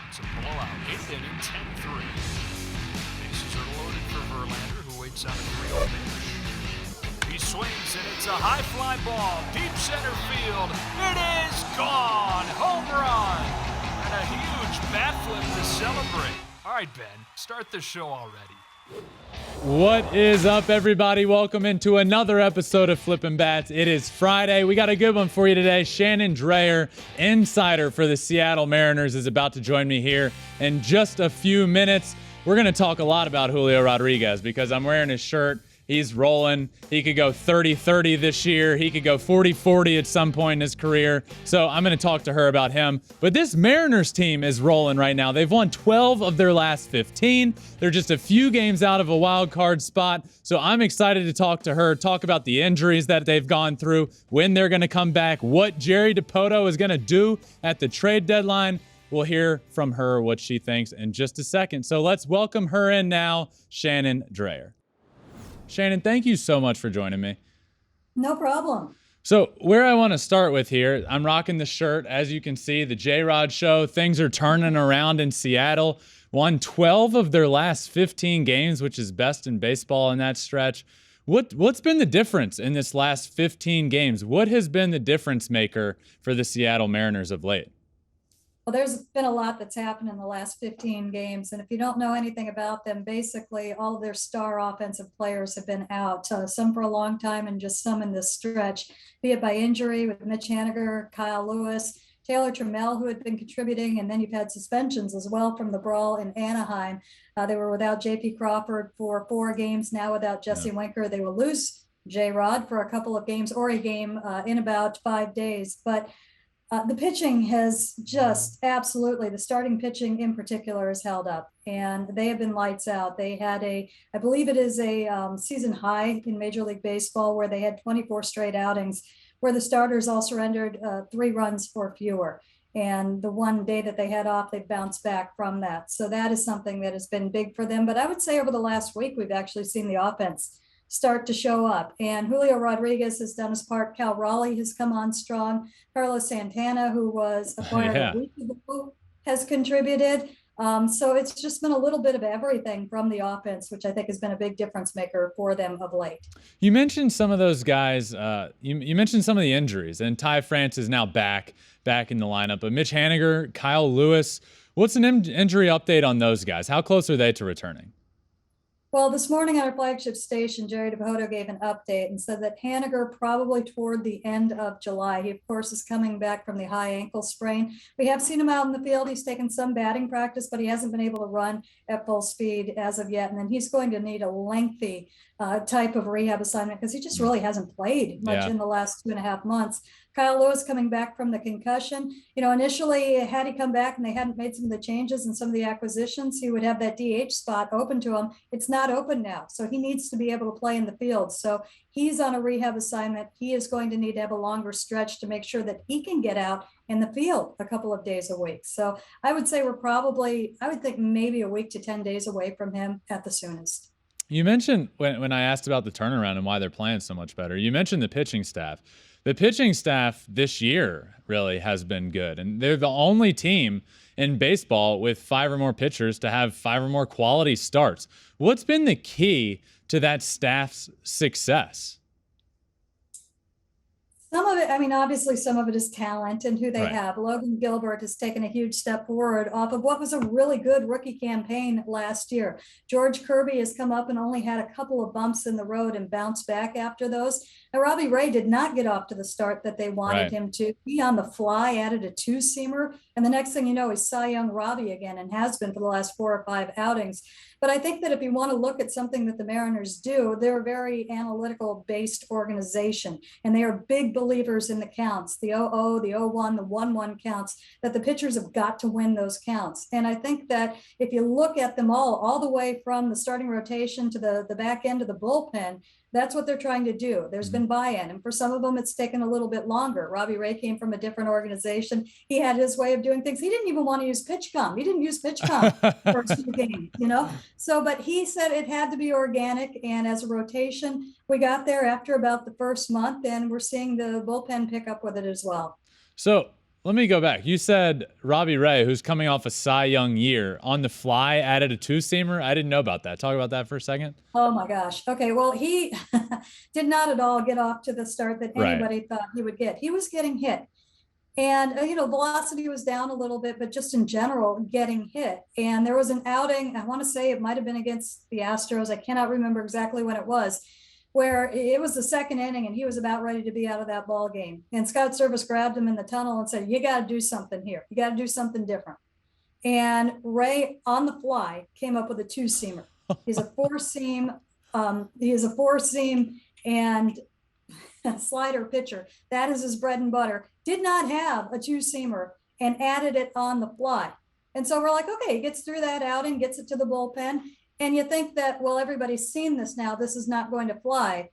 It's a blowout. 8th inning, 10-3. Bases are loaded for Verlander, who waits on a 3-0 pitch. He swings, and it's a high fly ball. Deep center field. It is gone. Home run. And a huge bat flip to celebrate. All right, Ben, start the show already. What is up, everybody? Welcome into another episode of Flippin Bats. It is Friday. We got a good one for you today. Shannon Drayer, insider for the Seattle Mariners, is about to join me here in just a few minutes. We're going to talk a lot about Julio Rodriguez because I'm wearing his shirt. He's rolling. He could go 30-30 this year. He could go 40-40 at some point in his career. So I'm going to talk to her about him. But this Mariners team is rolling right now. They've won 12 of their last 15. They're just a few games out of a wild card spot. So I'm excited to talk to her, talk about the injuries that they've gone through, when they're going to come back, what Jerry Dipoto is going to do at the trade deadline. We'll hear from her what she thinks in just a second. So let's welcome her in now, Shannon Drayer. Shannon, thank you so much for joining me. No problem. So where I want to start with here, I'm rocking the shirt. As you can see, the J-Rod show. Things are turning around in Seattle. Won 12 of their last 15 games, which is best in baseball in that stretch. What's been the difference in this last 15 games? What has been the difference maker for the Seattle Mariners of late? Well, there's been a lot that's happened in the last 15 games. And if you don't know anything about them, basically all of their star offensive players have been out, some for a long time and just some in this stretch, be it by injury with Mitch Haniger, Kyle Lewis, Taylor Trammell, who had been contributing, and then you've had suspensions as well from the brawl in Anaheim. They were without J.P. Crawford for 4 games, now without Jesse Winker. They will lose J-Rod for a couple of games or a game in about 5 days. But the pitching has just absolutely, the starting pitching in particular has held up, and they have been lights out. They had I believe it is a season high in Major League Baseball where they had 24 straight outings where the starters all surrendered 3 runs or fewer. And the one day that they had off, they bounced back from that. So that is something that has been big for them. But I would say over the last week, we've actually seen the offense start to show up. And Julio Rodriguez has done his part. Cal Raleigh has come on strong. Carlos Santana, who was acquired a week ago, has contributed. So it's just been a little bit of everything from the offense, which I think has been a big difference maker for them of late. You mentioned some of those guys. You mentioned some of the injuries, and Ty France is now back in the lineup. But Mitch Haniger, Kyle Lewis, what's an injury update on those guys? How close are they to returning? Well, this morning on our flagship station, Jerry Dipoto gave an update and said that Haniger probably toward the end of July. He, of course, is coming back from the high ankle sprain. We have seen him out in the field. He's taken some batting practice, but he hasn't been able to run at full speed as of yet. And then he's going to need a lengthy type of rehab assignment because he just really hasn't played much in the last 2.5 months. Kyle Lewis coming back from the concussion. You know, initially, had he come back and they hadn't made some of the changes and some of the acquisitions, he would have that DH spot open to him. It's not open now. So he needs to be able to play in the field. So he's on a rehab assignment. He is going to need to have a longer stretch to make sure that he can get out in the field a couple of days a week. So I would say we're probably, I would think maybe a week to 10 days away from him at the soonest. You mentioned when I asked about the turnaround and why they're playing so much better, you mentioned the pitching staff. The pitching staff this year really has been good, and they're the only team in baseball with 5 or more pitchers to have 5 or more quality starts. What's been the key to that staff's success? Some of it, I mean, obviously some of it is talent and who they have. Logan Gilbert has taken a huge step forward off of what was a really good rookie campaign last year. George Kirby has come up and only had a couple of bumps in the road and bounced back after those. And Robbie Ray did not get off to the start that they wanted him to. He on the fly added a 2-seamer. And the next thing you know, he's Cy Young Robbie again and has been for the last 4 or 5 outings. But I think that if you want to look at something that the Mariners do, they're a very analytical-based organization, and they are big believers in the counts, the 0-0, the 0-1, the 1-1 counts, that the pitchers have got to win those counts. And I think that if you look at them all the way from the starting rotation to the back end of the bullpen, that's what they're trying to do. There's been buy-in, and for some of them, it's taken a little bit longer. Robbie Ray came from a different organization. He had his way of doing things. He didn't even want to use PitchCom. He didn't use PitchCom first few games, you know? So, but he said it had to be organic, and as a rotation, we got there after about the first month, and we're seeing the bullpen pick up with it as well. So let me go back. You said Robbie Ray, who's coming off a Cy Young year, on the fly added a two-seamer. I didn't know about that. Talk about that for a second. Oh my gosh. Okay, well, he did not at all get off to the start that anybody thought he would get. He was getting hit. And, velocity was down a little bit, but just in general, getting hit. And there was an outing, I want to say it might have been against the Astros. I cannot remember exactly when it was, where it was the second inning and he was about ready to be out of that ball game. And Scott Service grabbed him in the tunnel and said, you got to do something here. You got to do something different. And Ray, on the fly, came up with a two-seamer. He's a four-seam. He is a four-seam and slider pitcher. That is his bread and butter. Did not have a two-seamer and added it on the fly. And so we're like, okay, he gets through that outing, gets it to the bullpen. And you think that, well, everybody's seen this now. This is not going to fly.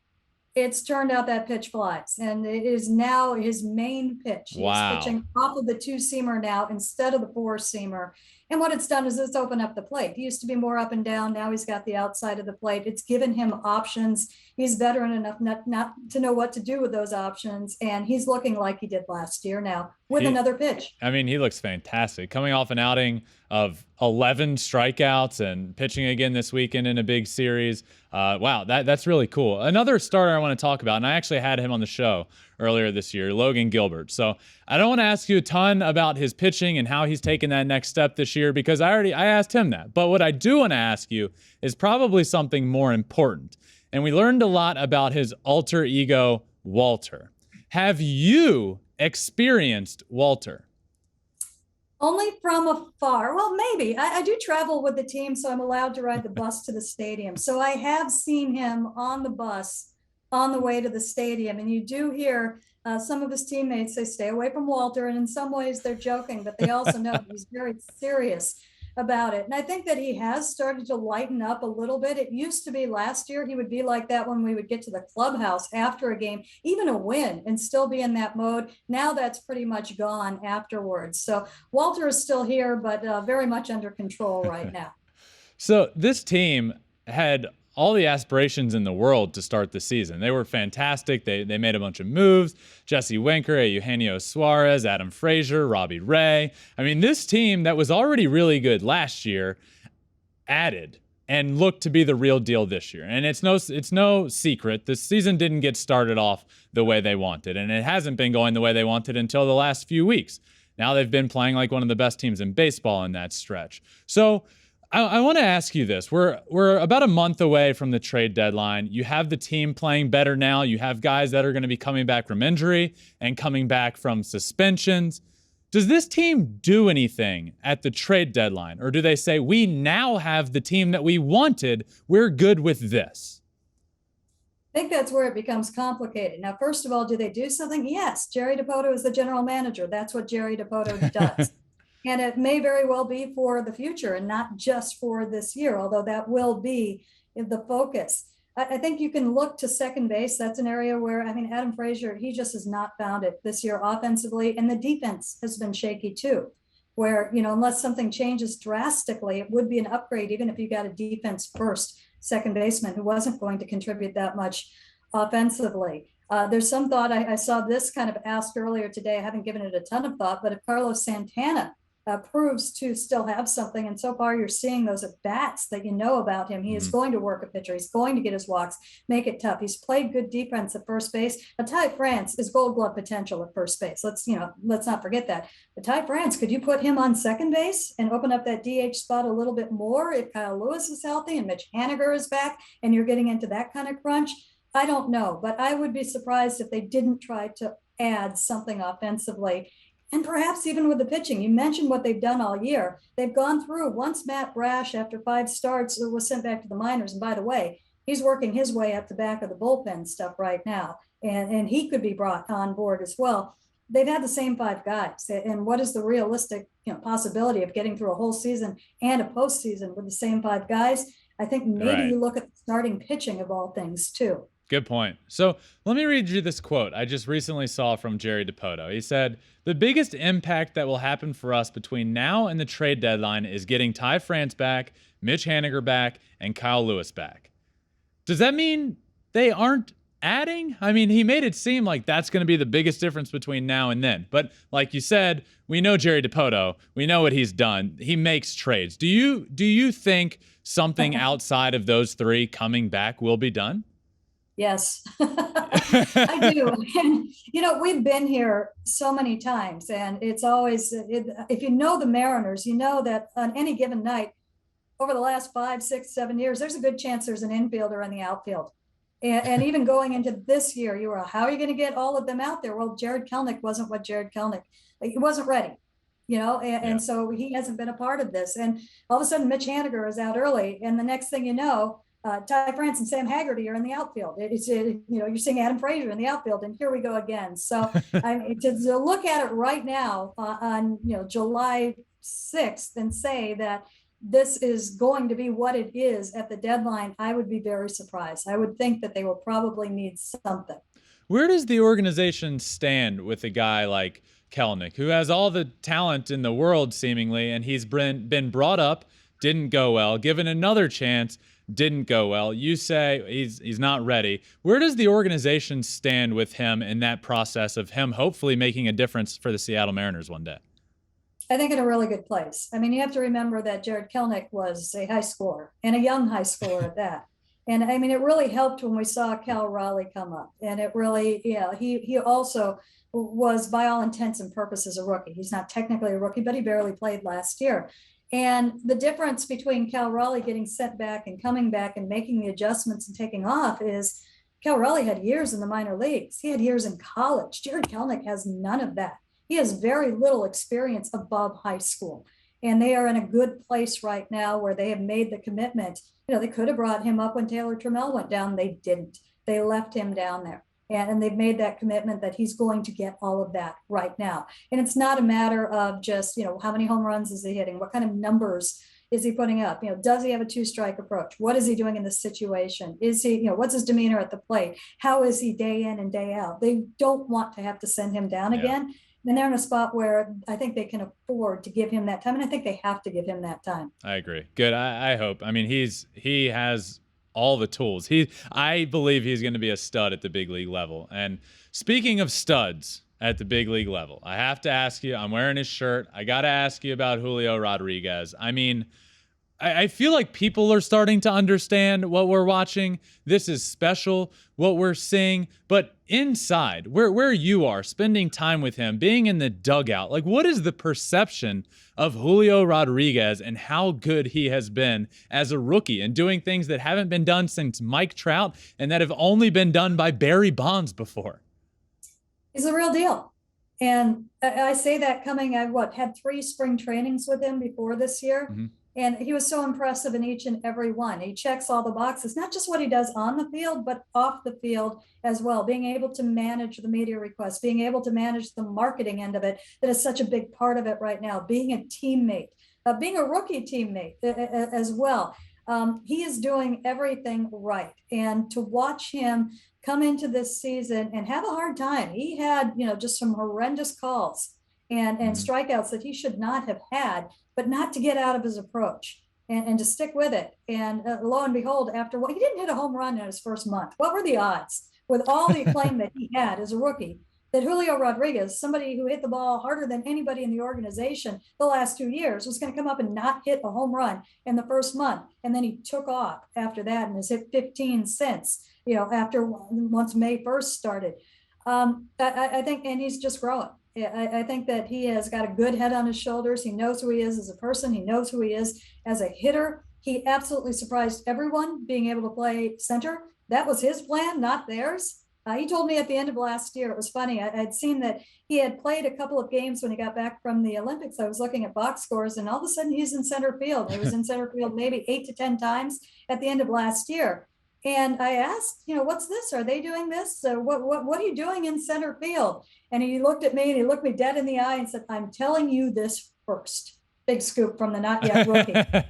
It's turned out that pitch flies. And it is now his main pitch. Wow. He's pitching off of the two-seamer now instead of the four-seamer. And what it's done is it's opened up the plate. He used to be more up and down. Now he's got the outside of the plate. It's given him options. He's veteran enough not to know what to do with those options. And he's looking like he did last year now with another pitch. I mean, he looks fantastic. Coming off an outing of 11 strikeouts and pitching again this weekend in a big series. Wow, that's really cool. Another starter I want to talk about, and I actually had him on the show earlier this year, Logan Gilbert. So I don't want to ask you a ton about his pitching and how he's taken that next step this year because I asked him that. But what I do want to ask you is probably something more important. And we learned a lot about his alter ego, Walter. Have you experienced Walter? Only from afar. Well, maybe. I do travel with the team, so I'm allowed to ride the bus to the stadium. So I have seen him on the bus on the way to the stadium. And you do hear some of his teammates say, stay away from Walter. And in some ways they're joking, but they also know he's very serious about it. And I think that he has started to lighten up a little bit. It used to be last year, he would be like that when we would get to the clubhouse after a game, even a win, and still be in that mode. Now that's pretty much gone afterwards. So Walter is still here, but very much under control right now. So this team had all the aspirations in the world to start the season. They were fantastic. They made a bunch of moves. Jesse Winker, Eugenio Suarez, Adam Frazier, Robbie Ray. I mean, this team that was already really good last year added and looked to be the real deal this year. And it's no secret. The season didn't get started off the way they wanted, and it hasn't been going the way they wanted until the last few weeks. Now they've been playing like one of the best teams in baseball in that stretch. So I want to ask you this. We're about a month away from the trade deadline. You have the team playing better now. You have guys that are going to be coming back from injury and coming back from suspensions. Does this team do anything at the trade deadline? Or do they say, we now have the team that we wanted, we're good with this? I think that's where it becomes complicated. Now, first of all, do they do something? Yes, Jerry Dipoto is the general manager. That's what Jerry Dipoto does. And it may very well be for the future and not just for this year, although that will be the focus. I think you can look to second base. That's an area where, Adam Frazier, he just has not found it this year offensively. And the defense has been shaky too, where, unless something changes drastically, it would be an upgrade, even if you got a defense first second baseman who wasn't going to contribute that much offensively. There's some thought, I saw this kind of asked earlier today. I haven't given it a ton of thought, but if Carlos Santana proves to still have something, and so far you're seeing those at bats that about him. He is going to work a pitcher. He's going to get his walks, make it tough. He's played good defense at first base. Ty France is Gold Glove potential at first base. Let's not forget that. But Ty France, could you put him on second base and open up that DH spot a little bit more if Kyle Lewis is healthy and Mitch Haniger is back and you're getting into that kind of crunch? I don't know, but I would be surprised if they didn't try to add something offensively. And perhaps even with the pitching, you mentioned what they've done all year. They've gone through, once Matt Brash, after 5 starts, was sent back to the minors. And by the way, he's working his way at the back of the bullpen stuff right now. And he could be brought on board as well. They've had the same 5 guys. And what is the realistic possibility of getting through a whole season and a postseason with the same 5 guys? I think maybe you look at the starting pitching of all things too. Good point. So let me read you this quote I just recently saw from Jerry Dipoto. He said, "The biggest impact that will happen for us between now and the trade deadline is getting Ty France back, Mitch Haniger back, and Kyle Lewis back." Does that mean they aren't adding? I mean, he made it seem like that's going to be the biggest difference between now and then. But like you said, we know Jerry DiPoto. We know what he's done. He makes trades. Do you think something outside of those three coming back will be done? Yes, I do. And, we've been here so many times, and it's always, if you know the Mariners, you know that on any given night over the last 5, 6, 7 years, there's a good chance there's an infielder in the outfield. And even going into this year, how are you going to get all of them out there? Well, Jared Kelenic wasn't what Jared Kelenic, he wasn't ready, and so he hasn't been a part of this. And all of a sudden, Mitch Haniger is out early, and the next thing you know, Ty France and Sam Haggerty are in the outfield. You're seeing Adam Frazier in the outfield, and here we go again. So to look at it right now on July 6th and say that this is going to be what it is at the deadline, I would be very surprised. I would think that they will probably need something. Where does the organization stand with a guy like Kelenic, who has all the talent in the world seemingly, and he's been brought up, didn't go well, given another chance, didn't go well. You say he's not ready. Where does the organization stand with him in that process of him hopefully making a difference for the Seattle Mariners one day? I think in a really good place. I mean, you have to remember that Jared Kelenic was a high schooler, and a young high schooler at that. And I mean, it really helped when we saw Cal Raleigh come up. And it really, he also was by all intents and purposes a rookie. He's not technically a rookie, but he barely played last year. And the difference between Cal Raleigh getting sent back and coming back and making the adjustments and taking off is Cal Raleigh had years in the minor leagues. He had years in college. Jared Kelenic has none of that. He has very little experience above high school. And they are in a good place right now where they have made the commitment. They could have brought him up when Taylor Trammell went down. They didn't. They left him down there. And they've made that commitment that he's going to get all of that right now. And it's not a matter of just, how many home runs is he hitting? What kind of numbers is he putting up? Does he have a 2-strike approach? What is he doing in this situation? Is he, what's his demeanor at the plate? How is he day in and day out? They don't want to have to send him down again. And they're in a spot where I think they can afford to give him that time. And I think they have to give him that time. I agree. Good. I hope. I mean, he has all the tools. I believe he's going to be a stud at the big league level. And speaking of studs at the big league level, I have to ask you, I'm wearing his shirt. I got to ask you about Julio Rodriguez. I mean, I feel like people are starting to understand what we're watching. This is special, what we're seeing. But inside, where you are, spending time with him, being in the dugout, like what is the perception of Julio Rodriguez and how good he has been as a rookie and doing things that haven't been done since Mike Trout and that have only been done by Barry Bonds before? He's a real deal. And I say that coming, I've had 3 spring trainings with him before this year. Mm-hmm. And he was so impressive in each and every one. He checks all the boxes, not just what he does on the field, but off the field as well. Being able to manage the media requests, being able to manage the marketing end of it, that is such a big part of it right now. Being a teammate, being a rookie teammate as well. He is doing everything right. And to watch him come into this season and have a hard time. He had, just some horrendous calls and strikeouts that he should not have had, but not to get out of his approach and to stick with it. And lo and behold, he didn't hit a home run in his first month. What were the odds, with all the acclaim that he had as a rookie, that Julio Rodriguez, somebody who hit the ball harder than anybody in the organization the last 2 years, was going to come up and not hit a home run in the first month? And then he took off after that and has hit 15 since, once May 1st started. I think, and he's just growing. I think that he has got a good head on his shoulders. He knows who he is as a person. He knows who he is as a hitter. He absolutely surprised everyone being able to play center. That was his plan, not theirs. He told me at the end of last year, it was funny. I'd seen that he had played a couple of games when he got back from the Olympics. I was looking at box scores, and all of a sudden he's in center field. He was in center field maybe 8 to 10 times at the end of last year. And I asked, what's this? Are they doing this? What are you doing in center field? And he looked at me and he looked me dead in the eye and said, I'm telling you this first. Big scoop from the not yet rookie.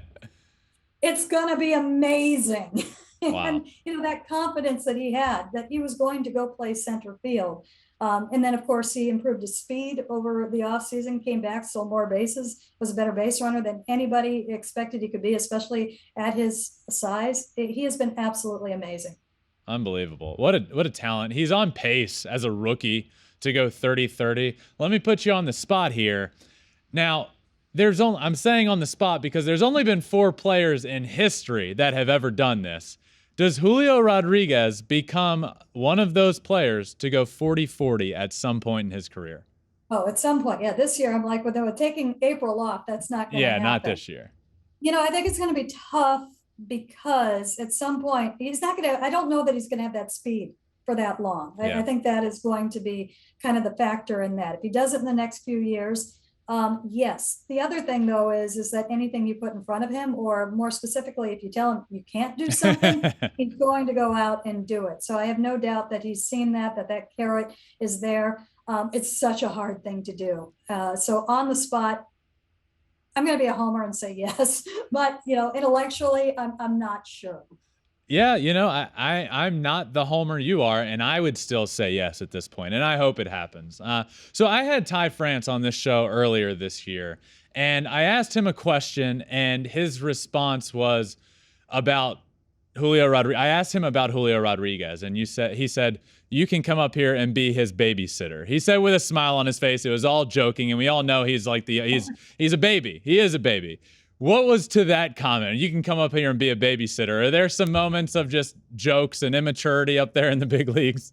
It's going to be amazing. Wow. And, that confidence that he had, that he was going to go play center field. And then, of course, he improved his speed over the offseason, came back, stole more bases, was a better base runner than anybody expected he could be, especially at his size. He has been absolutely amazing. Unbelievable. What a talent. He's on pace as a rookie to go 30-30. Let me put you on the spot here. Now, I'm saying on the spot because there's only been 4 players in history that have ever done this. Does Julio Rodriguez become one of those players to go 40-40 at some point in his career? Oh, at some point. Yeah, this year I'm like, well, taking April off, that's not going to happen. Yeah, not this year. I think it's going to be tough because at some point he's not going to, I don't know that he's going to have that speed for that long. Yeah. I think that is going to be kind of the factor in that. If he does it in the next few years, yes. The other thing though is that anything you put in front of him, or more specifically, if you tell him you can't do something, he's going to go out and do it. So I have no doubt that he's seen that carrot is there. It's such a hard thing to do. So on the spot, I'm going to be a homer and say yes, but intellectually, I'm not sure. Yeah, I'm not the homer you are, and I would still say yes at this point, and I hope it happens. So I had Ty France on this show earlier this year, and I asked him a question, and his response was about Julio Rodriguez. I asked him about Julio Rodriguez, and he said, you can come up here and be his babysitter. He said with a smile on his face. It was all joking, and we all know he's like he's a baby. He is a baby. What was to that comment? You can come up here and be a babysitter. Are there some moments of just jokes and immaturity up there in the big leagues?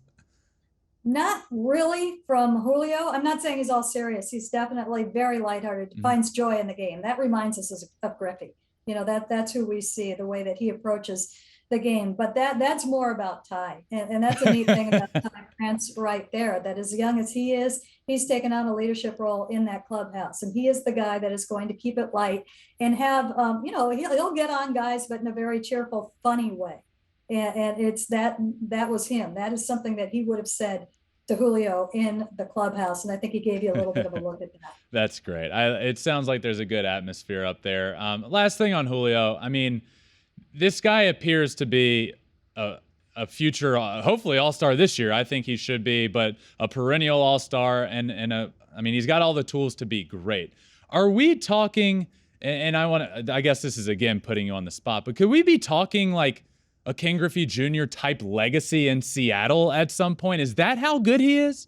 Not really from Julio. I'm not saying he's all serious. He's definitely very lighthearted, finds joy in the game. That reminds us of Griffey. That's who we see, the way that he approaches the game. But that's more about Ty. And that's a neat thing about Ty France right there, that as young as he is, he's taken on a leadership role in that clubhouse. And he is the guy that is going to keep it light and have, he'll get on guys, but in a very cheerful, funny way. And it's that was him. That is something that he would have said to Julio in the clubhouse. And I think he gave you a little bit of a look at that. That's great. It sounds like there's a good atmosphere up there. Last thing on Julio. I mean, this guy appears to be a future, hopefully all-star this year. I think he should be, but a perennial all-star he's got all the tools to be great. Are we talking, and I guess this is again putting you on the spot, but could we be talking like a Ken Griffey Jr. type legacy in Seattle at some point? Is that how good he is?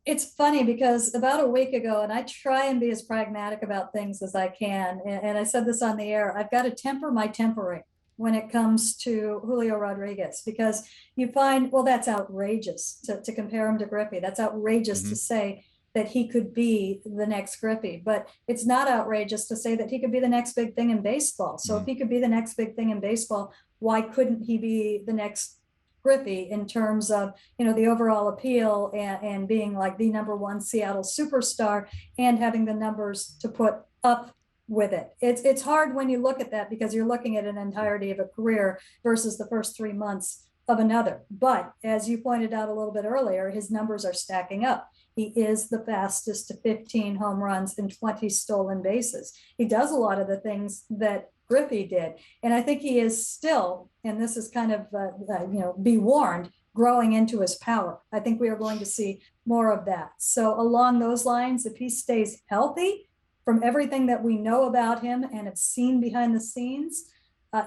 It's funny because about a week ago, and I try and be as pragmatic about things as I can, and I said this on the air, I've got to temper my tempering when it comes to Julio Rodriguez, because you find, well, that's outrageous to compare him to Griffey. That's outrageous to say that he could be the next Griffey, but it's not outrageous to say that he could be the next big thing in baseball. So if he could be the next big thing in baseball, why couldn't he be the next Griffey in terms of, the overall appeal and being like the #1 Seattle superstar and having the numbers to put up with it. It's hard when you look at that because you're looking at an entirety of a career versus the first 3 months of another. But as you pointed out a little bit earlier, his numbers are stacking up. He is the fastest to 15 home runs and 20 stolen bases. He does a lot of the things that Griffey did. And I think he is still, and this is kind of, be warned, growing into his power. I think we are going to see more of that. So along those lines, if he stays healthy, from everything that we know about him and have seen behind the scenes,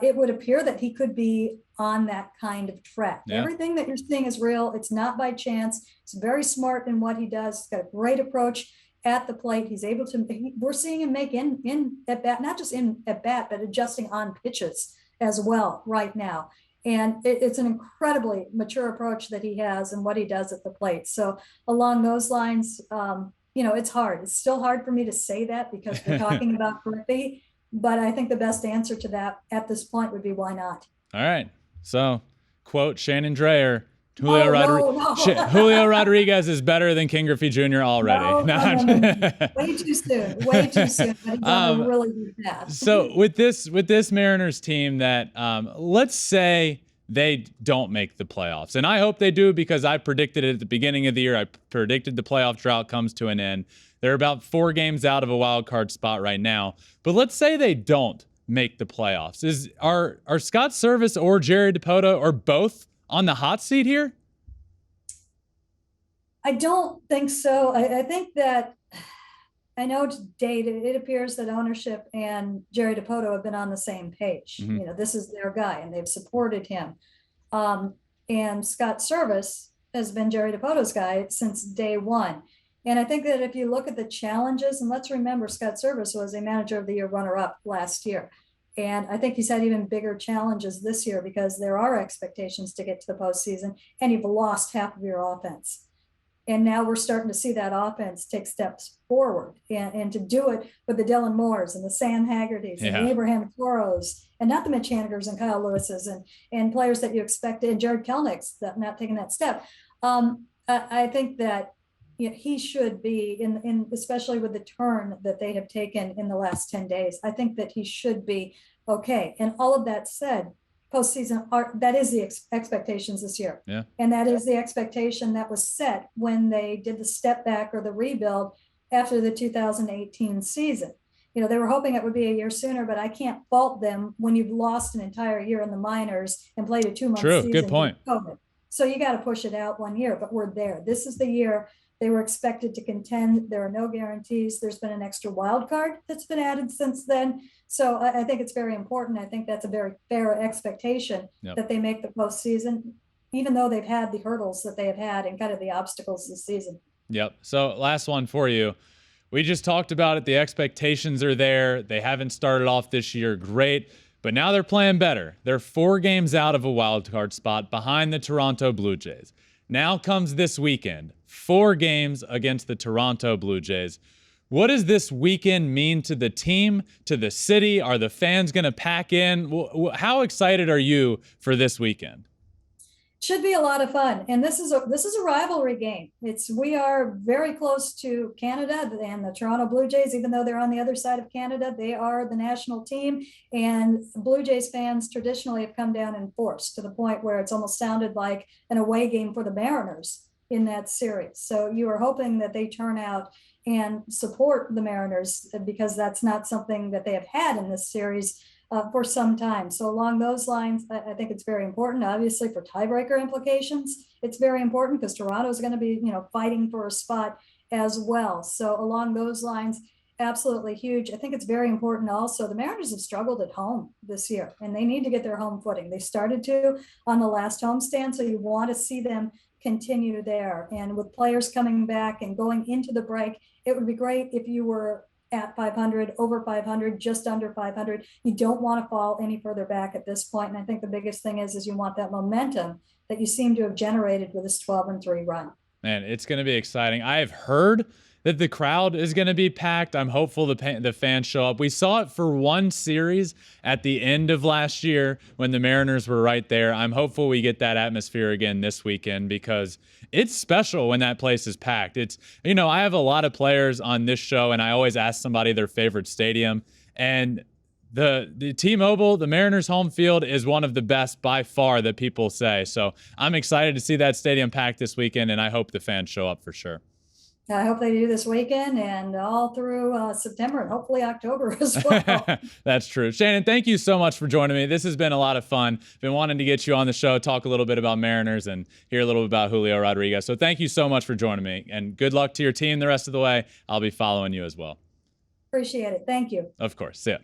it would appear that he could be on that kind of track. Yeah. Everything that you're seeing is real. It's not by chance. He's very smart in what he does. He's got a great approach at the plate. He's able to, we're seeing him make in at bat, not just in at bat, but adjusting on pitches as well right now. And it's an incredibly mature approach that he has and what he does at the plate. So along those lines, it's hard. It's still hard for me to say that because we're talking about Griffey, but I think the best answer to that at this point would be why not? All right. So, quote Shannon Drayer, Julio Rodriguez is better than Ken Griffey Jr. already. No. Way too soon. Way too soon. But he's on a really good path. So with this Mariners team that let's say they don't make the playoffs, and I hope they do because I predicted it at the beginning of the year. I predicted the playoff drought comes to an end. They're about 4 games out of a wild card spot right now. But let's say they don't make the playoffs. Are Scott Service or Jerry DiPoto or both on the hot seat here? I don't think so. I think that, I know to date, it appears that ownership and Jerry DiPoto have been on the same page. This is their guy and they've supported him. And Scott Service has been Jerry DiPoto's guy since day one. And I think that if you look at the challenges, and let's remember, Scott Service was a Manager of the Year runner-up last year. And I think he's had even bigger challenges this year because there are expectations to get to the postseason, and you've lost half of your offense. And now we're starting to see that offense take steps forward, and to do it with the Dylan Moores and the Sam Haggertys and the Abraham Toros, and not the Mitch Hanigers and Kyle Lewises and players that you expected, and Jared Kelnick's that not taking that step. I think that he should be in especially with the turn that they have taken in the last 10 days. I think that he should be okay. And all of that said, postseason that is the expectations this year. Yeah. And that is the expectation that was set when they did the step back or the rebuild after the 2018 season. They were hoping it would be a year sooner, but I can't fault them when you've lost an entire year in the minors and played a 2-month season. True, good point. COVID. So you got to push it out 1 year, but we're there. This is the year they were expected to contend. There are no guarantees. There's been an extra wild card that's been added since then. So I think it's very important. I think that's a very fair expectation that they make the postseason, even though they've had the hurdles that they have had and kind of the obstacles this season. Yep. So last one for you. We just talked about it. The expectations are there. They haven't started off this year great, but now they're playing better. They're 4 games out of a wild card spot behind the Toronto Blue Jays. Now comes this weekend, 4 games against the Toronto Blue Jays. What does this weekend mean to the team, to the city? Are the fans going to pack in? How excited are you for this weekend? Should be a lot of fun. And this is a rivalry game. We are very close to Canada and the Toronto Blue Jays, even though they're on the other side of Canada. They are the national team, and Blue Jays fans traditionally have come down in force to the point where it's almost sounded like an away game for the Mariners in that series. So you are hoping that they turn out and support the Mariners, because that's not something that they have had in this series for some time. So along those lines, I think it's very important. Obviously, for tiebreaker implications, it's very important because Toronto is going to be, fighting for a spot as well. So along those lines, absolutely huge. I think it's very important also. The Mariners have struggled at home this year, and they need to get their home footing. They started to on the last homestand, so you want to see them continue there. And with players coming back and going into the break, it would be great if you were at 500, over 500, just under 500. You don't want to fall any further back at this point. And I think the biggest thing is you want that momentum that you seem to have generated with this 12-3 run. Man, it's going to be exciting. I have heard that the crowd is going to be packed. I'm hopeful the fans show up. We saw it for one series at the end of last year when the Mariners were right there. I'm hopeful we get that atmosphere again this weekend, because it's special when that place is packed. I have a lot of players on this show, and I always ask somebody their favorite stadium. And the T-Mobile, the Mariners home field, is one of the best by far that people say. So I'm excited to see that stadium packed this weekend, and I hope the fans show up for sure. I hope they do this weekend and all through September and hopefully October as well. That's true. Shannon, thank you so much for joining me. This has been a lot of fun. Been wanting to get you on the show, talk a little bit about Mariners and hear a little bit about Julio Rodriguez. So thank you so much for joining me, and good luck to your team the rest of the way. I'll be following you as well. Appreciate it. Thank you. Of course. See ya.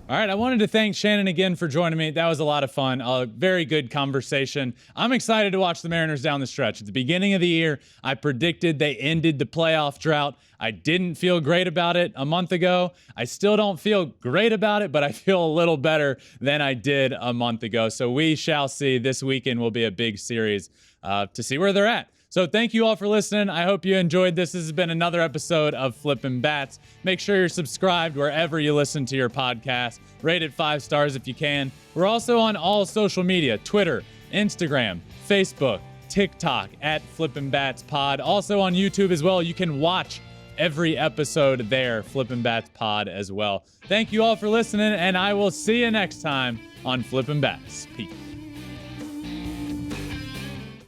All right, I wanted to thank Shannon again for joining me. That was a lot of fun, a very good conversation. I'm excited to watch the Mariners down the stretch. At the beginning of the year, I predicted they ended the playoff drought. I didn't feel great about it a month ago. I still don't feel great about it, but I feel a little better than I did a month ago. So we shall see. This weekend will be a big series to see where they're at. So thank you all for listening. I hope you enjoyed this. This has been another episode of Flippin' Bats. Make sure you're subscribed wherever you listen to your podcast. Rate it 5 stars if you can. We're also on all social media: Twitter, Instagram, Facebook, TikTok at Flippin' Bats Pod. Also on YouTube as well. You can watch every episode there, Flippin' Bats Pod as well. Thank you all for listening, and I will see you next time on Flippin' Bats. Peace.